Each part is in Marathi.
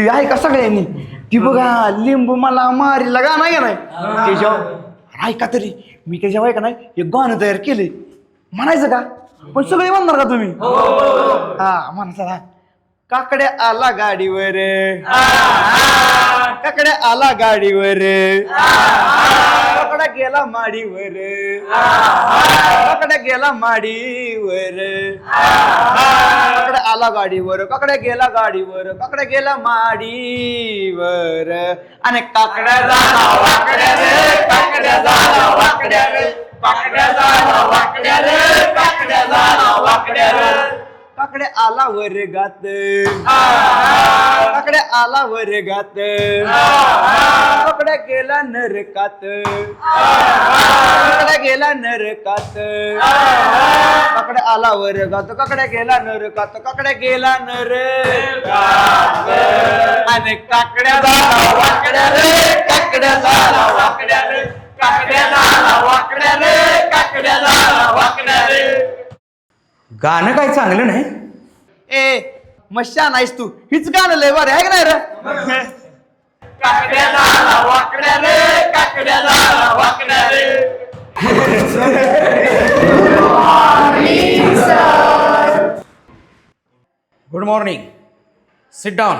ती आहे का सगळ्यांनी ती बघा लिंबू मला मारीला गाणं आहे का नाही त्याच्यावर ऐका तरी मी त्याच्यावर का नाही एक गाणं तयार केले म्हणायचं का पण सगळे म्हणणार का तुम्ही हा म्हणा काकड्या आला गाडीवर काकड्या आला गाडीवर काकडा गेला माडीवर काकडा गेला माडीवर काकडा आला गाडीवर काकडा गेला गाडीवर काकडा गेला माडीवर आणि काकड्या झाला वाकड्या रे काकड्या झाला वाकड्या रे काकड्या झाला वाकड्या रे काकड्या झाला वाकड्या रे काकडे आला वर्गात काकडे आला वर्गात काकडे गेला नरकात काकडे गेला नरकात काकडे आला वर्गात काकडे गेला नरकात काकडे गेला नरकात आणि काकड्या झाला वाकड्या रे काकड्या झाला वाकड्या रे काकड्या झाला वाकड्या रे काकड्या झाला वाकड्या रे गाणं काय चांगलं नाही ए मच्छा नाहीस तू हीच गाणं लय बरं आहे का नाही रे काकड्या झाला वाकड्या रे काकड्या झाला वाकड्या रे गुड मॉर्निंग सिट डाऊन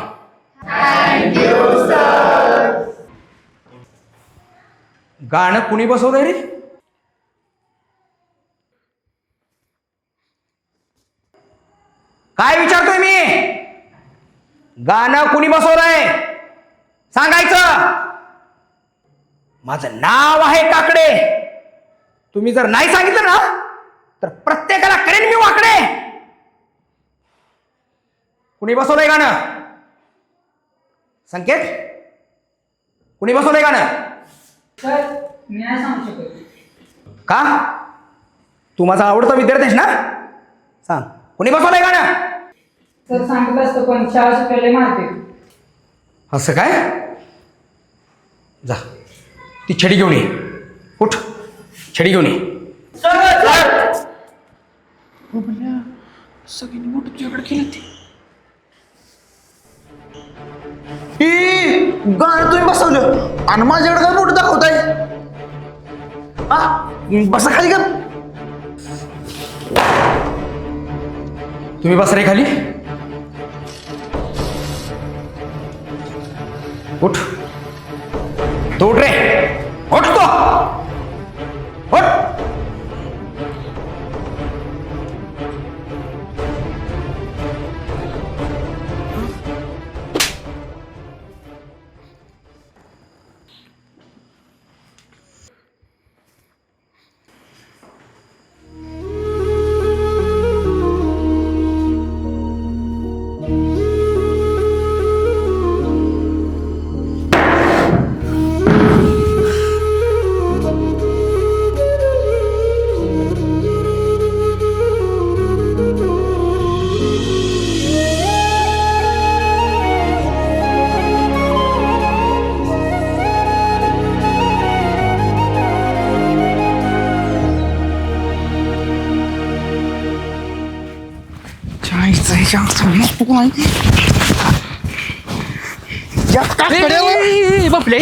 गाणं कुणी बसवलंय रे काय विचारतोय मी गाणं कुणी बसवलंय सांगायचं माझं नाव आहे काकडे तुम्ही जर नाही सांगितलं ना तर प्रत्येकाला करेन मी वाकडे कुणी बसवलंय गाणं संकेत कुणी बसवलंय गाणं सर मी नाही सांगू शकत का तू माझा आवडता विद्यार्थी आहेस ना सांग कुणी बसवलंय गाणं सर सांगत असतं पण शाळा शिकायला मारते असं काय जा ती छडी घेऊन ये उठ छडी घेऊन ये सगळ्यांनी मोठं तुझ्याकडे केलं ते गाणं तुम्ही बसवलं आणि माझ्याकडे काय मोठं दाखवताय हा बसा खाली का तुम्ही बस रे खाली उठ तो उठ रे उठ तो उठ बापले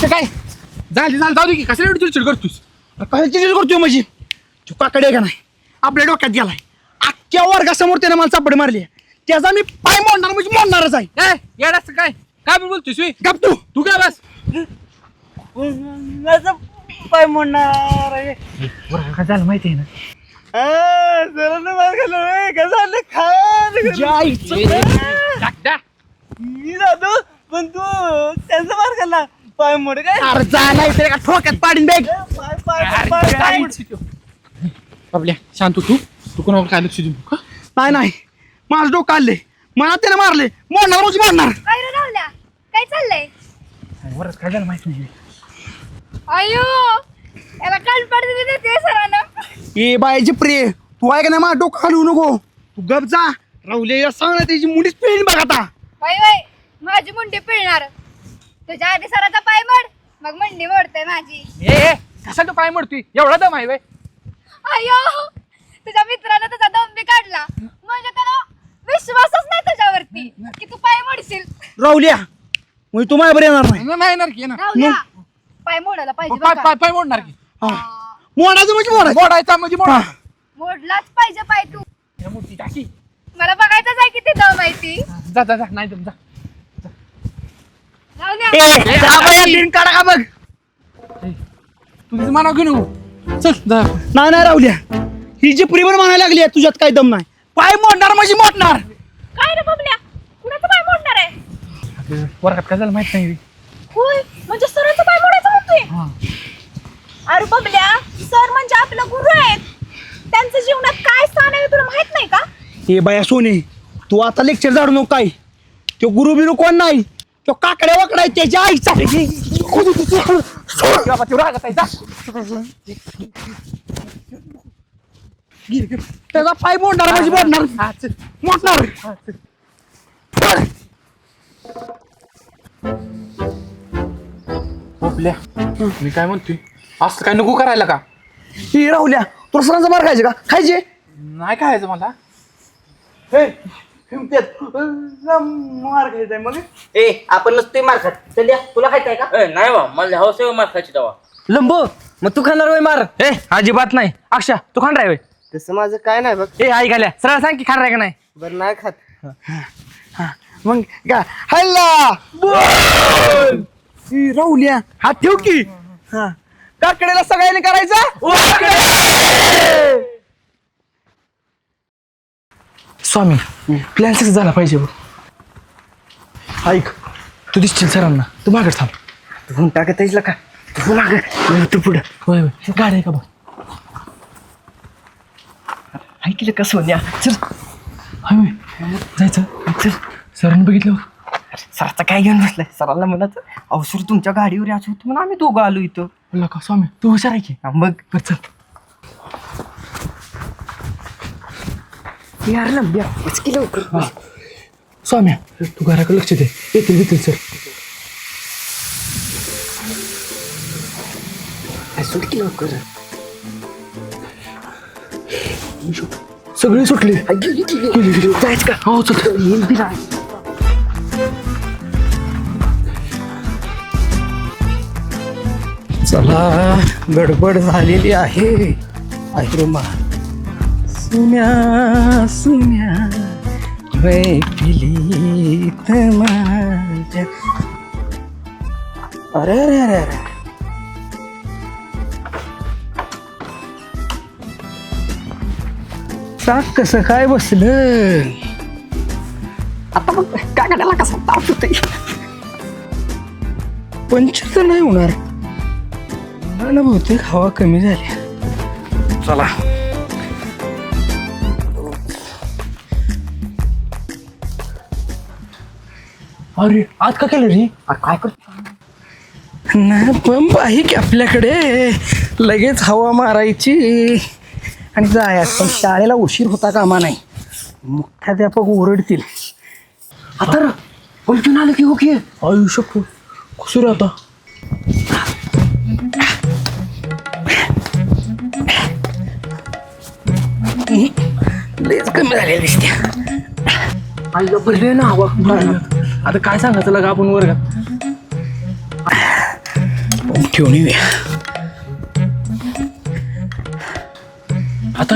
काय झाली जाऊ दे की कसं एवढी चिडचिड करतोस काय चिडचिड करतोय माझी तू काकडे का नाही आपल्या डोक्यात गेलाय अख्ख्या वर्गासमोर त्याने मला चापड मारली त्याचा मी पाय मोडणार म्हणजे मोडणारच आहे येडाच काय काय बोलतोस गप तू तू काय बस पाय मोडणार आहे काय झालं माहिती आहे ना मी जातो पण तू त्यांचा मार खाल्ला पाय मोड काय अरे जा नाही तर ठोक्यात पाडीन बॅग बाबल्या शांत तू तू कोणावर काय लक्ष देऊ का नाही नाही माझं डोकं आलंय मला त्याने मारले मोडणार म्हणजे मोडणार काय रे राहुल्या काय चाललंय वरच काय झालं माहिती नाही अयो याला काल पडते देते सरांना ए बायची प्रिय तू आहे का नाही माझं डोकं हलवू नको तू गप जा राहुले सांग ना त्याची मुडीच पिळीन बघ आता वय वय माझी मुंडी पिळणार तुझ्या आधी सराचा पाय मोड मग मुंडी मोडते माझी ए कसा तू पाय मोडतोय एवढा दम आहे अयो तुझ्या मित्रानं तुझा दम बी काढला म्हणजे त्याला विश्वासच नाही तुझ्यावरती की तू पाय मोडशील. राहुल्या म्हणजे तू माझ्यावर येणार नाही. नाही येणार की ना राहुल्या पाय मोडायला पाहिजे पाय बरं पाय का? पाय मोडणार की मोडायचं म्हणजे मोडायचं. मोडायचा म्हणजे मोडा मोडलाच पाहिजे पाय तू. मोठी टाकी मला बघायचंच आहे किती दम माहिती. जा जा जा नाही तुमचा राहुल्या तीन काढा का बघ. तुझीच मानाव घेऊन येऊ चल जा नाही नाही राहुल्या ही जी पुरीवर म्हणायला लागली आहे तुझ्यात काही दम नाही. पाय मोडणार म्हणजे मोडणार. काय रे बबल्या कुणाचं पाय मोडणार आहे? वर्गात काय झालं माहित नाही होय म्हणजे सरांचं पाय मोडायचं म्हणतोय. अरे बबल्या सर म्हणजे आपलं गुरु आहेत. त्यांचं जीवनात काय स्थान आहे तुला माहित नाही का? हे बाया सोने तू आता लेक्चर झाडू नको काय. तो गुरु बिरू कोण नाही तो काकड्या वाकडाय त्याच्या आईचा. बाबा तू रागत आहे जा त्याचा पाय मोडणार म्हणजे मोडणार. हा, चल. मोडणार. बोबल्या मी काय म्हणतोय असं काय नको करायला का ही राहुल्या तुला सरांचा मार खायचे का खायचे. नाही खायचं मला मार खायचाय मग. आपण नसतोय मार खात. चल तुला खायचंय का? नाही बा मला हौस मार खायची तेव्हा. लंबो मग तू खाणार वय मार. ए अजिबात नाही अक्षा तू खाणार आहे तसं माझं काय नाही बघ. ए आई घाल्या सरळ सांग की खाणार आहे का नाही बरं नाही खात. मग का हल्ला राहुल्या हात ठेव की. हा काकड्याला सगळ्यांनी करायचा. स्वामी प्लॅन सक्सेस झाला पाहिजे बघ. ऐक तू दिसशील सरांना तू मागं थांब तू टाकत आहेस का? तू माग तू पुढं. होय होय गाडी आहे का बघ ऐकलं का सोन्या? चल हाय होय जायचं चल सरांनी बघितलं सरचा काय घेऊन बसलाय? सराला म्हणत अवसर तुमच्या गाडीवर याच होतो म्हणून आम्ही दोघं आलो इथं. बोला का स्वामी तू हुशार आहे की मग कर चल यार लंब्या की लवकर. स्वाम्या तू घराकडे लक्ष दे येतील सर सुट की लवकर. सगळे सुटले जायच का? हो चल येईल बी नाही. चला गडबड झालेली आहे मा सुम्या सुम्या पिली माझ्या अरे अरे अरे अरे चाक कसं काय बसलं आता मग काकड्याला कसा ताप होतोय. पंचर तर नाही होणार मला बहुतेक हवा कमी झाली चला अरे आज का केलं रे काय करतो? नाही पंप आहे की आपल्याकडे लगेच हवा मारायची आणि जायचं पण शाळेला उशीर होता कामा नाही मुख्याध्यापक ओरडतील आता पलटून आलो की ओके. आयुष्य कसं आता लयच कमी झालेली दिसते आई पडले ना हवा. आता काय सांगायचं लगा आपण वर्गात ठेवून येऊया आता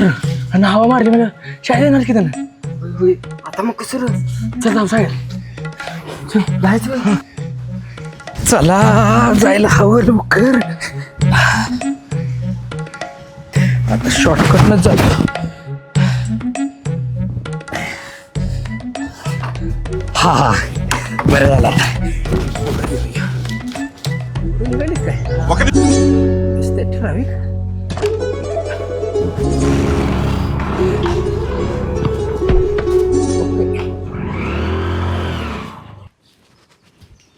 आणि हवा मारली मला शाळेत येणार की त्यानं आता मग कसं चल जाऊ साहेब चल जायचं चला जायला हवं लवकर आता शॉर्टकटनच जातो हा बरं झालं काय ठराविक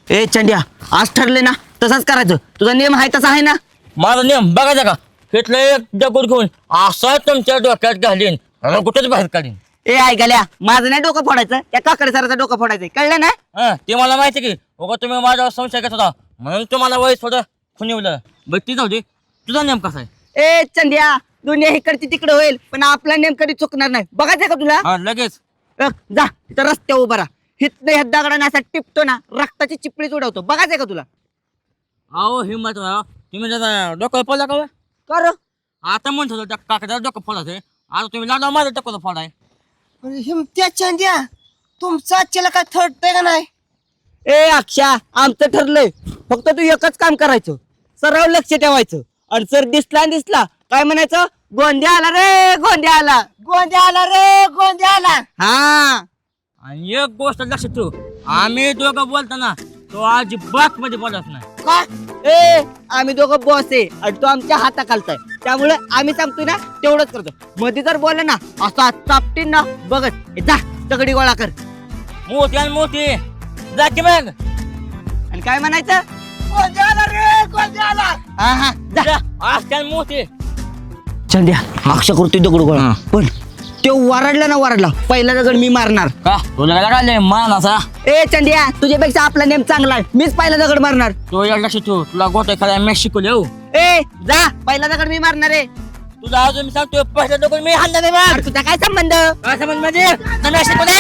ए चंड्या आज ठरले ना तसाच करायचं. तुझा नियम आहे तसा आहे ना? माझा नियम बघायचा का घेतलं एक दगड घेऊन असा तुमच्या डोक्यात घालीन आणि कुठेच बाहेर काढीन. ए ऐकाल्या माझं नाही डोकं फोडायचं त्या काकडे सराचं डोकं फोडायचं कळलं ना? हा ते मला माहिती की बघा तुम्ही माझ्यावर संशय घेत होता म्हणून तुम्हाला वय थोडं खुनिवलं. बघ ती जाऊ दे तुझा नियम कसा आहे? ए चंद्या दुनिया इकडची तिकडे होईल पण आपला नेम कधी चुकणार नाही. बघायचं का तुला? हा लगेच जा तिथं रस्त्यावर उभा राहा. हिथनं ह्या दगडाने असा टिपतो ना रक्ताची चिपळीच उडवतो. बघायचंय का तुला? अहो हिंमत तुम्ही जरा डोकं पडला का कर आता म्हणत होतो त्या काकड्याला डोकं फोडायचं आता तुम्ही लाडा माझं डोकं फोडाय हिमत्या चांद्या तुमचं आजच्याला काय ठरतंय का नाही? ए अक्षा आमचं ठरलंय. फक्त तू एकच काम करायचं, सराव लक्ष ठेवायचं. आणि सर दिसला काय म्हणायचं? गोंद्या आला रे, गोंद्या आला, गोंद्या आला रे, गोंद्या आला. हा आणि एक गोष्ट लक्षात ठेव, आम्ही दोघं बोलताना तो अजिबात मध्ये बोलत नाही. का? ए आम्ही दोघं बॉस आहे आणि तो आमच्या हाताखालचा आहे, त्यामुळे आम्ही सांगतोय ना तेवढंच करतो. मध्ये जर बोलला ना असा चापटीन ना बघत जा दगडी गोळा कर. मोठी आणि मोठी जा की मग. आणि काय म्हणायचं? गोंद्या आला रे, गोंद्या आला. हा हा जा. आज काय मोठी चंद्या अक्षा करतोय दगड गोळा, पण तो वरडला पहिला दगड मी मारणार. का तुला काय मान असा ए चंद्या तुझ्यापेक्षा आपला नेम चांगला आहे, मीच पहिला दगड मारणार. तो एक लक्षात ठेव, तुला गोटे खायला मी शिकवले हो. ए जा पहिला दगड मी मारणार आहे. तुला अजून मी सांगतो पहिल्या डोकं मी हाणणार नाही अरे बघ. तुझा काय संबंध? काय समज म्हणजे त्यांना शिकवले.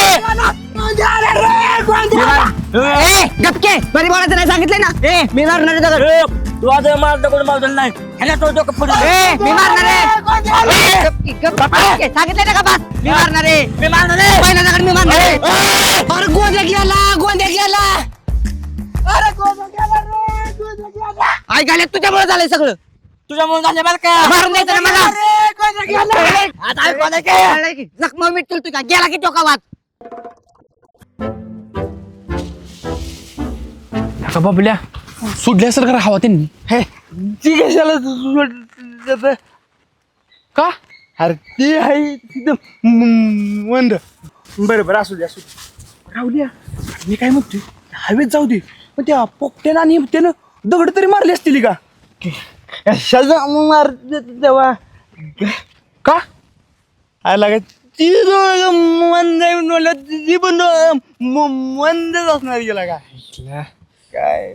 ए गपके बरी बोलायचं नाही सांगितलंय ना. ए मी मारणार आहे दगड. तू आज मार डोकं मारलं नाही ह्याला तो डोकं फोडून ए मी मारणार आहे. गपके सांगितलंय ना का बस मी मारणार आहे. मी मारणार आहे. पहिला दगड मी मारणार आहे. अरे गोंद्या गेला, गोंद्या गेला. अरे गोंद्या गेला रे, गोंद्या गेला. ऐकायला तुझ्यामुळे झालंय सगळं. तुझ्यामुळे झाले बरं का. मारून द्यायचं ना मला. आता ऐकू काय जखमा मिटतील तुझ्या गेला की टोकावात. आता बाबल्या सोडल्या असेल का हवा त्यांनी? हे ती कशाला का? अरे ती आहे तिथं मंद. बरं असू दे राहुल्या मी काय म्हणतोय हवेत जाऊ दे, पण त्या पोपट्यानं आणि त्यानं दगड तरी मारली असतील का? कशाला मार तेव्हा का? आला का ती मंद ती पण मंदच असणार गेला का काय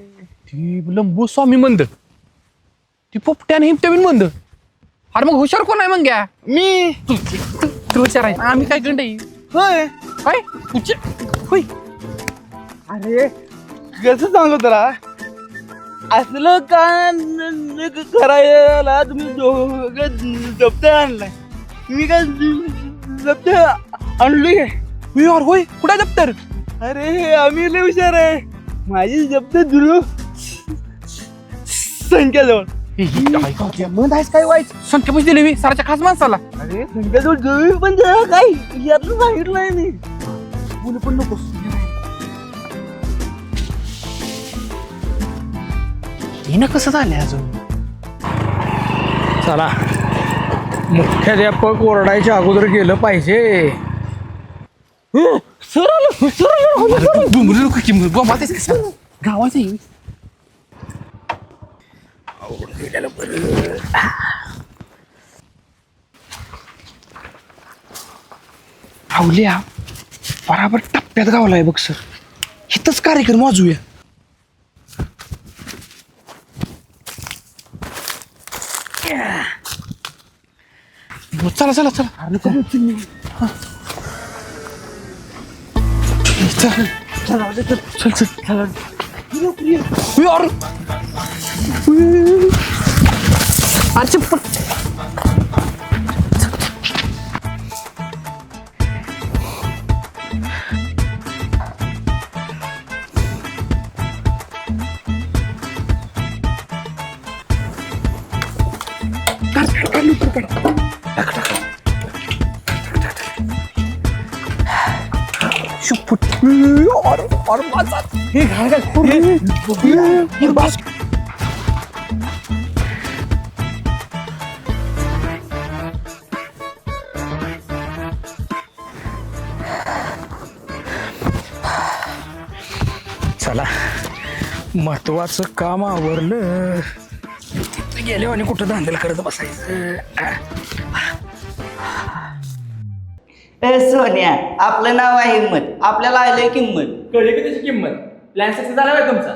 ती लंबू स्वामी मंद, ती पोपट्याने हिमत्या बिन मंद. अरे मग हुशार कोण आहे मग घ्या? मी तू हुशार आहे, आम्ही काय गंडाई होय. काय होय? अरे कसं सांगू तुला असलं का करायला तुम्ही दोघं जप्त आणलाय. मी काय जप्त आणलोय काय? यार होय कुठे दप्तर? अरे आम्ही लय हुशार आहे. माझी जप्त दुर्ग संख्याजवळ. मग आहेस काय वाईट संख्या पैसे दिले मी सराच्या खास माणसाला. अरे संख्याजवळ जवळ पण जरा काय यातलं सांगितलंय मी. बोलू पण नको. हिनं कसं झालंय अजून? चला मुख्याध्यापक ओरडायच्या अगोदर गेलं पाहिजे. गावाचं राहुल्या बराबर टप्प्यात गावलाय बघ सर. इथंच कार्यक्रम वाजूया. चला चला चला चल चल चल यार अरे चला महत्वाचं काम आवरलं. गेले आणि कुठं धांदल करत बसायचं. ए सोन्या आपलं नाव आहे हिम्मत, आपल्याला आलंय किंमत. कळली की त्याची किंमत? प्लॅन सक्सेस झाला आहे तुमचा?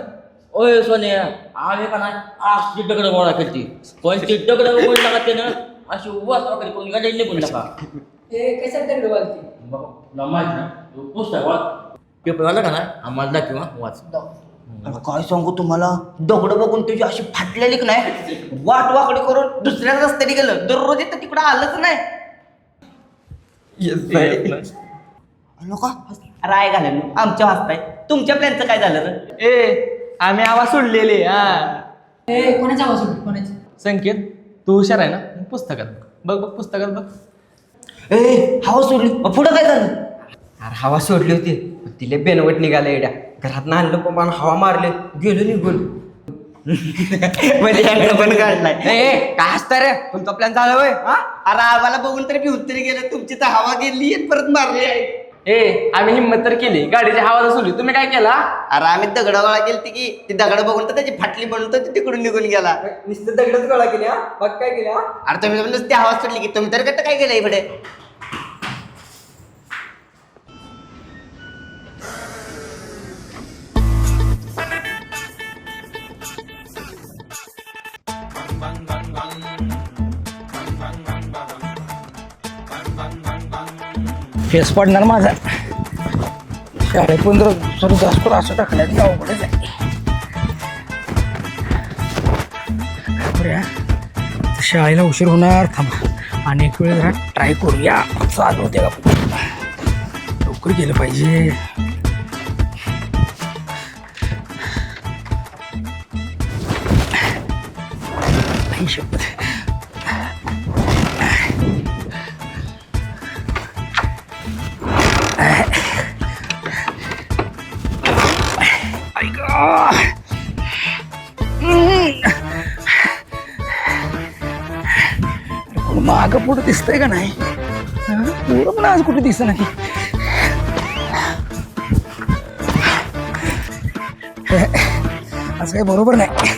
ओय सोन्या आले का नाही आज ती दगड गोळा करते पण ती दगड गोळा लागते ना अशी वास वगैरे कोणी गाडी निघून टाका. हे कशाला दगड वाजते तुला माहित ना तू पुस्तक वाच पेपर आला का ना आम्हाला दाखव वाच अरे काय सांगू तुम्हाला दगड बघून तुझी अशी फाटलेली की नाही वाट वाकडी करून दुसऱ्या रस्त्याने गेलं दररोज इथं तिकडं आलंच नाही का राय घालेलो आमच्या हसताय तुमच्या प्लॅनचं काय झालं रे आम्ही आवाज सोडलेले हा ए कोणाचा आवाज होती कोणाची संकेत तू हुशार आहे ना पुस्तकात बघ पुस्तकात बघ हवा सोडली पुढं काय झालं अरे हवा सोडली होती तिला बेनवट निघाला एड्या घरात आणलं पप्पा हवा मारले गेलो निघून म्हणजे याकडे पण काढलाय काय असतं रे तुमचा प्लॅन झाला होय अरे आम्हाला बघून तरी भिवून तरी गेलं तुमची तर हवा गेली आणि परत मारली आहे आम्ही हिंमत तर केली गाडीची हवा सोडली तुम्ही काय केला अरे आम्ही दगड गोळा केली की ती दगड बघून तर त्याची फाटली बनून तर ती तिकडून निघून गेला नुसतं दगडच गोळा केली हा मग काय केली हा अरे तुम्ही नुसती हवा सोडली की तुम्ही तर कट्ट काय केलं इकडे फेस पडणार माझा शाळेत पण जर जास्त असं टाकण्यात अवघडच आहे बरं, शाळेला उशीर होणार थांबा आणि एक वेळ जरा ट्राय करूया चालू होते का लवकर गेलं पाहिजे नाही शपथ मागं पुढं दिसतंय का नाही पुढं पण आज कुठे दिसत नाही आज काही बरोबर नाही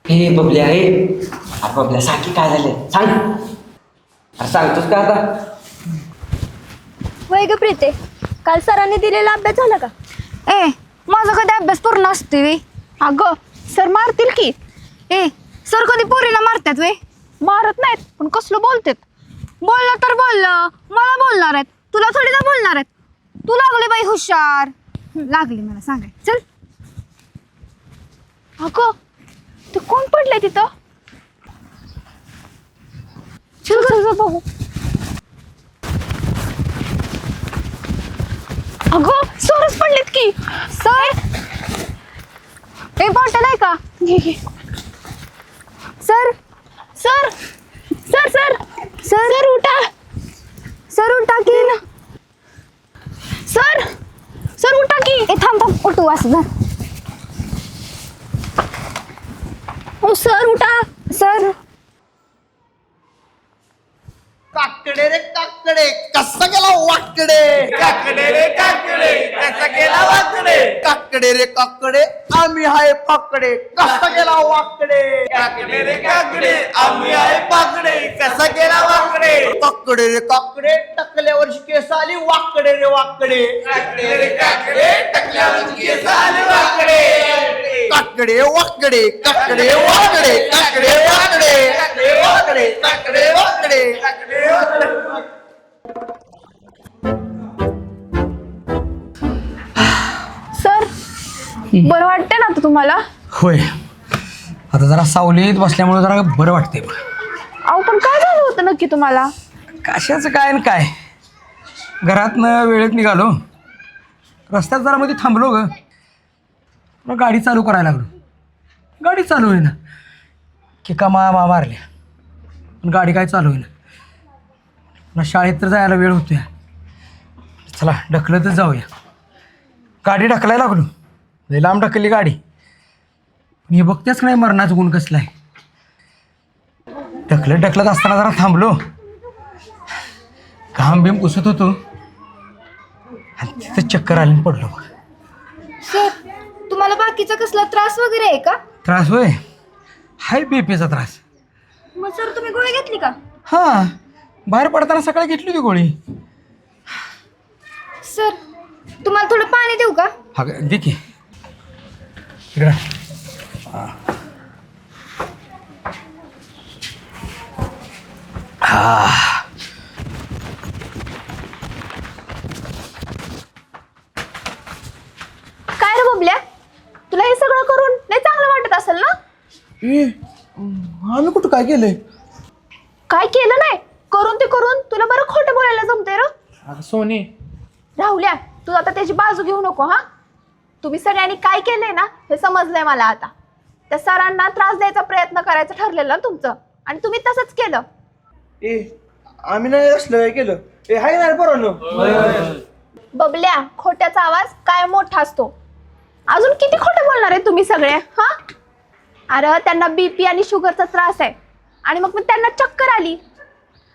हे बबल्या आहे अरे बबल्या साकी काय झालं सांग अरे सांगतोस का आता वय ग प्रीते काल सरांनी दिलेला अभ्यास झाला का माझा कधी अभ्यास पूर्ण असते वे अगं सर मारतील की सर कधी पोरीला मारतात वे मारत नाहीत पण कसलं बोलतात बोललं तर बोललं मला बोलणार आहेत तुला थोडी ना बोलणार आहेत तू लागली बाई हुशार लागली मला सांगाय चल अगं तू कोण पडलंय तिथं चल चल बघू अगं सरच पडलेत की सर हे बॉटल आहे का घे घे sir sir sir sir sir sir उठा की ना सर सर उठा की ए थांब थांब उठू असं ओ सर उठा सर काकडे रे काकडे कसा गेला वाकडे काकडे रे काकडे कसा गेला वाकडे काकडे रे काकडे आम्ही हाय पाकडे कसा गेला वाकडे काकडे रे काकडे आम्ही हाय पाकडे कसा गेला वाकडे काकडे रे काकडे टकल्यावर केस आली वाकडे रे वाकडे काकडे रे काकडे टकल्यावर केस आली वाकडे काकडे वाकडे काकडे वाकडे काकडे वाकडे काकडे वाकडे काकडे वाकडे काकडे सर बरं वाटतंय ना आता तुम्हाला होय आता जरा सावलीत बसल्यामुळे जरा बरं वाटतंय बघ अहो पण काय झालं होतं नक्की तुम्हाला कशाचं काय न काय घरातनं वेळेत निघालो रस्त्यात जरा मध्ये थांबलो ग मग गाडी चालू करायला लागलो गाडी चालू होईना किका मारल्या पण गाडी काय चालू होईना ना शाळेत तर जायला वेळ होतोय चला ढकलतच जाऊया गाडी ढकलायला लागलो लय लांब ढकलली गाडी पण हे बघतेच नाही मरणाचं गुण कसला आहे ढकलत असताना जरा थांबलो घाम बिम पुसत होतो आणि तिथं चक्कर आली पडलो बघ सर तुम्हाला बाकीचा कसला त्रास वगैरे आहे का त्रास होय हाय बीपीचा त्रास मग सर तुम्ही गोळी घेतली का हां बाहेर पडताना सकाळी घेतली होती गोळी सर तुम्हाला थोडं पाणी देऊ का? हा दे की इकडं. काय रे बबल्या, तुला हे सगळं करून नाही चांगलं वाटत असेल ना? आम्ही कुठं काय केलंय? काय केलं नाही, करून ते करून तुला बरं खोटं बोलायला जमते र. सोनी राहुल्या, तू आता त्याची बाजू घेऊ नको हा. तुम्ही सगळ्यांनी काय केलंय ना हे समजलंय मला आता. त्या सरांना त्रास द्यायचा प्रयत्न करायचं ठरलेलं ना तुमचं, आणि तुम्ही तसंच केलं. आम्ही नाही असलं काय केलं. हाय नाही बरोबर. बबल्या, खोट्याचा आवाज काय मोठा असतो. अजून किती खोटं बोलणार आहे तुम्ही सगळे हा? अरे त्यांना बीपी आणि शुगरचा त्रास आहे, आणि मग त्यांना चक्कर आली.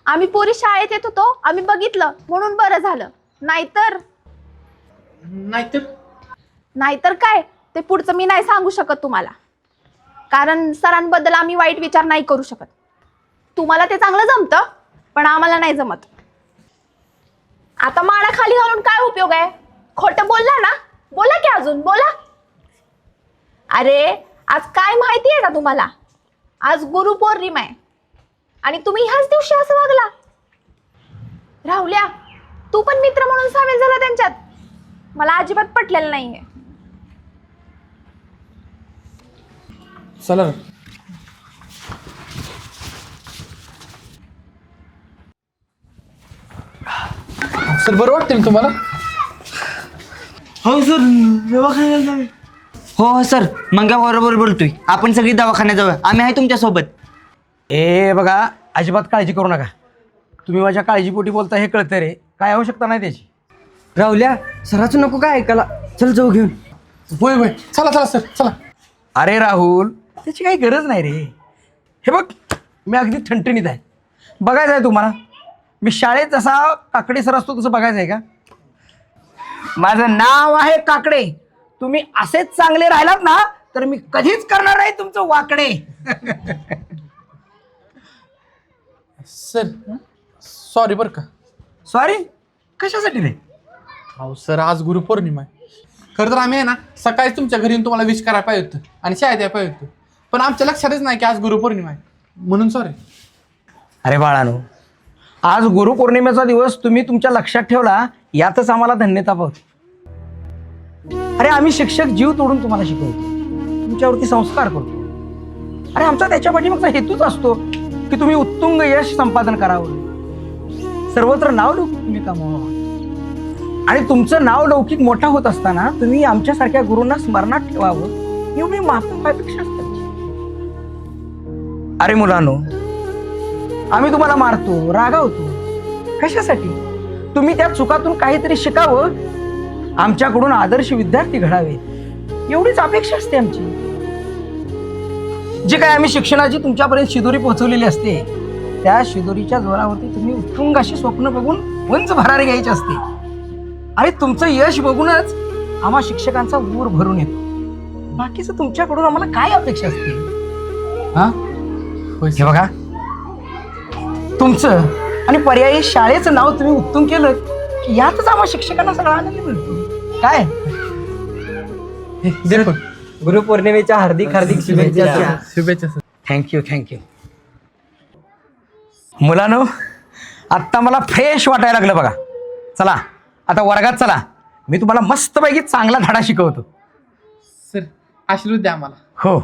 आम्ही पोरी शाळेत येत होतो, आम्ही बघितलं म्हणून बरं झालं. नाहीतर काय, ते पुढचं मी नाही सांगू शकत तुम्हाला, कारण सरांबद्दल आम्ही वाईट विचार नाही करू शकत. तुम्हाला ते चांगलं जमतं, पण आम्हाला नाही जमत. आता माळा खाली घालून काय उपयोग आहे? खोटं बोलला ना, बोला की अजून बोला. अरे आज काय माहिती आहे का तुम्हाला? आज गुरुपौर्णिमा आहे, आणि तुम्ही ह्याच दिवशी असं वागला. राहुल्या, तू पण मित्र म्हणून सामील झाला त्यांच्यात. मला अजिबात पटलेलं नाहीये. चला सर, बरं वाटतं तुम्हाला? हो सर, दवाखान्यात जाऊया. हो सर, मंग्या बरोबर बोलतोय. आपण सगळी दवाखान्यात जाऊया, आम्ही आहे तुमच्यासोबत. ए बघा, अजिबात काळजी करू नका. तुम्ही माझ्या काळजीपोटी बोलता हे कळतं रे, काय आवश्यकता नाही त्याची. राहुल्या, सराचं नको काय ऐकायला. चल जाऊ घेऊन. होय होय, चला सर चला. अरे राहुल, त्याची काही गरज नाही रे. हे बघ, मी अगदी ठणठणीत आहे. बघायचं आहे तुम्हाला मी शाळेत जसा काकडे सर असतो तसं बघायचं आहे का? माझं नाव आहे काकडे. तुम्ही असेच चांगले राहिलात ना तर मी कधीच करणार नाही तुमचं वाकडे. सर सॉरी बरं का. सॉरी कशासाठी रे? हो सर, आज गुरुपौर्णिमा आहे. खरं तर आम्ही आहे ना सकाळीच तुमच्या घरी येऊन तुम्हाला विश करायला पाहिजे होतं आणि शाळेत यायला पाहिजे होतं, पण आमच्या लक्षातच नाही की आज गुरुपौर्णिमा आहे, म्हणून सॉरी. अरे बाळानो, आज गुरुपौर्णिमेचा दिवस तुम्ही तुमच्या लक्षात ठेवला यातच आम्हाला धन्यता पावते. अरे आम्ही शिक्षक जीव तोडून तुम्हाला शिकवतो, तुमच्यावरती संस्कार करतो. अरे आमचा त्याच्या पाठीमागचा हेतूच असतो की तुम्ही उत्तुंग यश संपादन करावं, सर्वत्र नाव लौकिक तुम्ही कमावावं. आणि तुमचं नाव लौकिक मोठा होत असताना तुम्ही आमच्यासारख्या गुरूंना स्मरणात ठेवावं एवढी माफक अपेक्षा असतात. अरे मुलांनो, आम्ही तुम्हाला मारतो, रागावतो, कशासाठी? तुम्ही त्या चुकातून काहीतरी शिकावं, आमच्याकडून आदर्श विद्यार्थी घडावेत एवढीच अपेक्षा असते आमची. जे काय आम्ही शिक्षणाची तुमच्यापर्यंत शिदोरी पोहोचवलेली असते, त्या शिदोरीच्या जोरावरती तुम्ही उत्तुंग अशी स्वप्न बघून उंच भरारी घ्यायची असते. आणि तुमचं यश बघूनच आम्हा शिक्षकांचा ऊर भरून येतो. बाकीचं तुमच्याकडून आम्हाला काय अपेक्षा असते? हा हे बघा, तुमचं आणि पर्यायी शाळेचं नाव तुम्ही उत्तुंग केलं की यातच आम्हा शिक्षकांना सगळा आनंद मिळतो. काय गुरुपौर्णिमेच्या हार्दिक शुभेच्छा. शुभेच्छा सर. थँक्यू. मुलांनो, आत्ता मला फ्रेश वाटायला लागलं बघा. चला आता वर्गात चला, मी तुम्हाला मस्तपैकी चांगला धडा शिकवतो. सर आशीर्वाद द्या आम्हाला. हो.